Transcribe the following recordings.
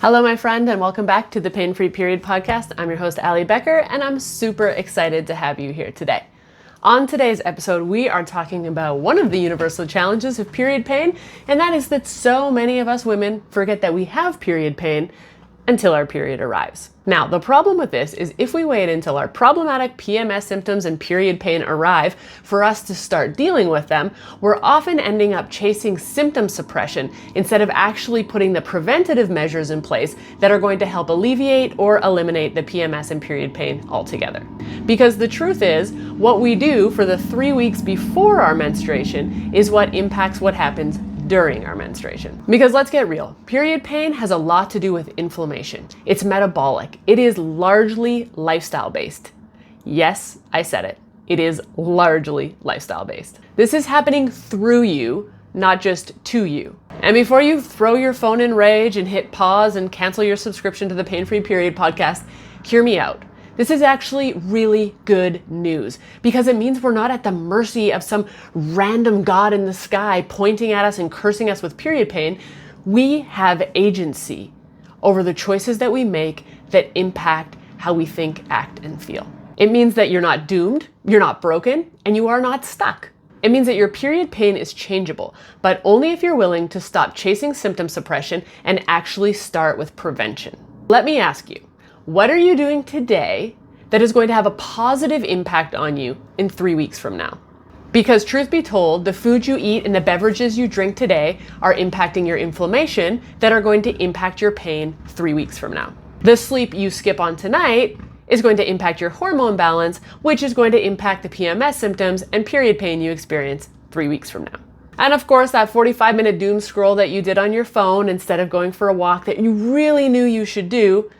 Hello, my friend, and welcome back to the Pain-Free Period podcast. I'm your host, Ali Becker, and I'm super excited to have you here today. On today's episode, we are talking about one of the universal challenges of period pain, and that is that so many of us women forget that we have period pain until our period arrives. Now, the problem with this is if we wait until our problematic PMS symptoms and period pain arrive for us to start dealing with them, we're often ending up chasing symptom suppression instead of actually putting the preventative measures in place that are going to help alleviate or eliminate the PMS and period pain altogether. Because the truth is, what we do for the 3 weeks before our menstruation is what impacts what happens during our menstruation. Because let's get real, period pain has a lot to do with inflammation. It's metabolic. It is largely lifestyle based. Yes, I said it. It is largely lifestyle based. This is happening through you, not just to you. And before you throw your phone in rage and hit pause and cancel your subscription to the Pain-Free Period podcast, hear me out. This is actually really good news because it means we're not at the mercy of some random God in the sky pointing at us and cursing us with period pain. We have agency over the choices that we make that impact how we think, act, and feel. It means that you're not doomed, you're not broken, and you are not stuck. It means that your period pain is changeable, but only if you're willing to stop chasing symptom suppression and actually start with prevention. Let me ask you, what are you doing today that is going to have a positive impact on you in 3 weeks from now? Because truth be told, the food you eat and the beverages you drink today are impacting your inflammation that are going to impact your pain 3 weeks from now. The sleep you skip on tonight is going to impact your hormone balance, which is going to impact the PMS symptoms and period pain you experience 3 weeks from now. And of course, that 45-minute doom scroll that you did on your phone instead of going for a walk that you really knew you should do,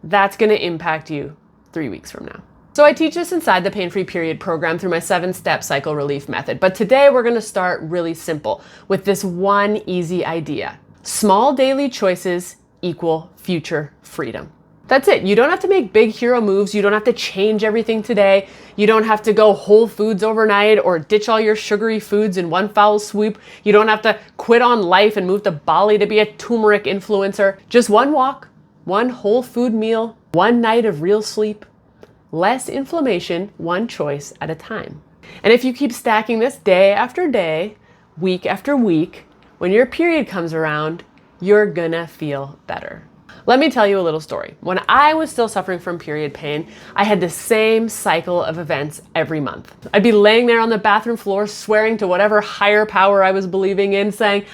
that's going to impact you 3 weeks from now. So I teach this inside the Pain-Free Period program through my 7-step cycle relief method. But today we're going to start really simple with this one easy idea. Small daily choices equal future freedom. That's it. You don't have to make big hero moves. You don't have to change everything today. You don't have to go Whole Foods overnight or ditch all your sugary foods in one foul swoop. You don't have to quit on life and move to Bali to be a turmeric influencer. Just one walk, one whole food meal, one night of real sleep, less inflammation, one choice at a time. And if you keep stacking this day after day, week after week, when your period comes around, you're gonna feel better. Let me tell you a little story. When I was still suffering from period pain, I had the same cycle of events every month. I'd be laying there on the bathroom floor, swearing to whatever higher power I was believing in, saying,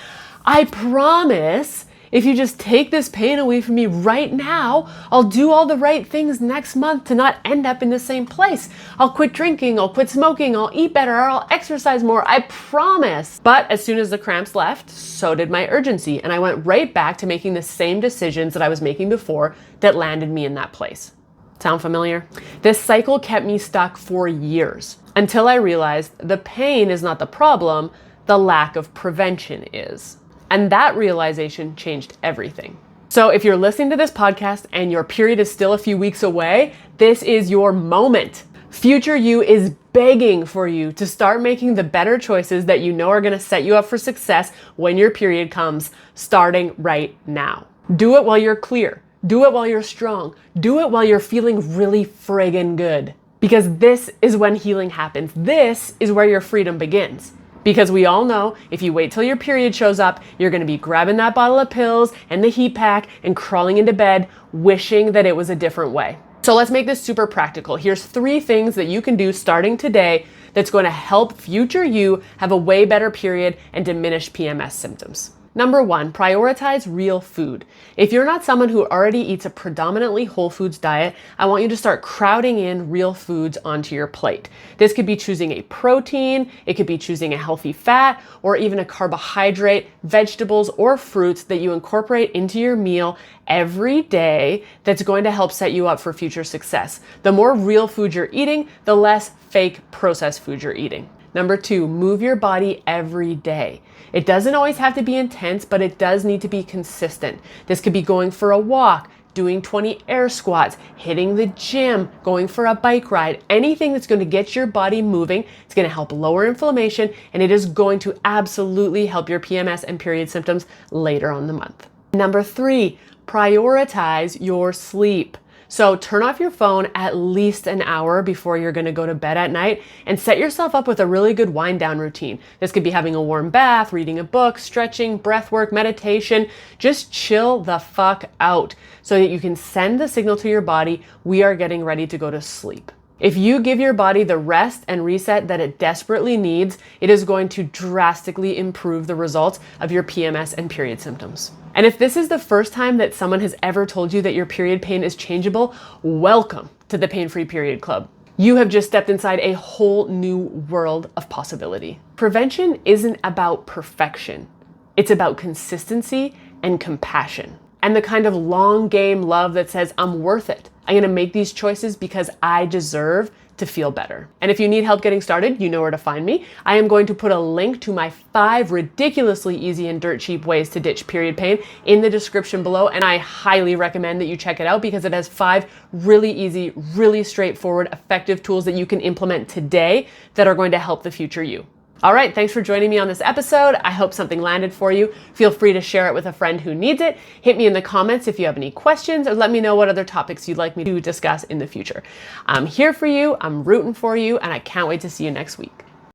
I promise if you just take this pain away from me right now, I'll do all the right things next month to not end up in the same place. I'll quit drinking, I'll quit smoking, I'll eat better, I'll exercise more, I promise. But as soon as the cramps left, so did my urgency, and I went right back to making the same decisions that I was making before that landed me in that place. Sound familiar? This cycle kept me stuck for years until I realized the pain is not the problem, the lack of prevention is. And that realization changed everything. So if you're listening to this podcast and your period is still a few weeks away, this is your moment. Future you is begging for you to start making the better choices that you know are going to set you up for success when your period comes, starting right now. Do it while you're clear. Do it while you're strong. Do it while you're feeling really friggin' good. Because this is when healing happens. This is where your freedom begins. Because we all know if you wait till your period shows up, you're going to be grabbing that bottle of pills and the heat pack and crawling into bed wishing that it was a different way. So let's make this super practical. Here's 3 things that you can do starting today that's going to help future you have a way better period and diminish PMS symptoms. Number 1, prioritize real food. If you're not someone who already eats a predominantly whole foods diet, I want you to start crowding in real foods onto your plate. This could be choosing a protein, it could be choosing a healthy fat, or even a carbohydrate, vegetables, or fruits that you incorporate into your meal every day that's going to help set you up for future success. The more real food you're eating, the less fake processed food you're eating. Number 2, move your body every day. It doesn't always have to be intense, but it does need to be consistent. This could be going for a walk, doing 20 air squats, hitting the gym, going for a bike ride, anything that's going to get your body moving. It's going to help lower inflammation, and it is going to absolutely help your PMS and period symptoms later on in the month. Number 3, prioritize your sleep. So turn off your phone at least an hour before you're going to go to bed at night and set yourself up with a really good wind down routine. This could be having a warm bath, reading a book, stretching, breath work, meditation. Just chill the fuck out so that you can send the signal to your body, we are getting ready to go to sleep. If you give your body the rest and reset that it desperately needs, it is going to drastically improve the results of your PMS and period symptoms. And if this is the first time that someone has ever told you that your period pain is changeable, welcome to the Pain-Free Period Club. You have just stepped inside a whole new world of possibility. Prevention isn't about perfection. It's about consistency and compassion. And the kind of long game love that says, I'm worth it. I'm gonna make these choices because I deserve to feel better. And if you need help getting started, you know where to find me. I am going to put a link to my 5 ridiculously easy and dirt cheap ways to ditch period pain in the description below. And I highly recommend that you check it out because it has 5 really easy, really straightforward, effective tools that you can implement today that are going to help the future you. All right, thanks for joining me on this episode. I hope something landed for you. Feel free to share it with a friend who needs it. Hit me in the comments if you have any questions, or let me know what other topics you'd like me to discuss in the future. I'm here for you, I'm rooting for you, and I can't wait to see you next week.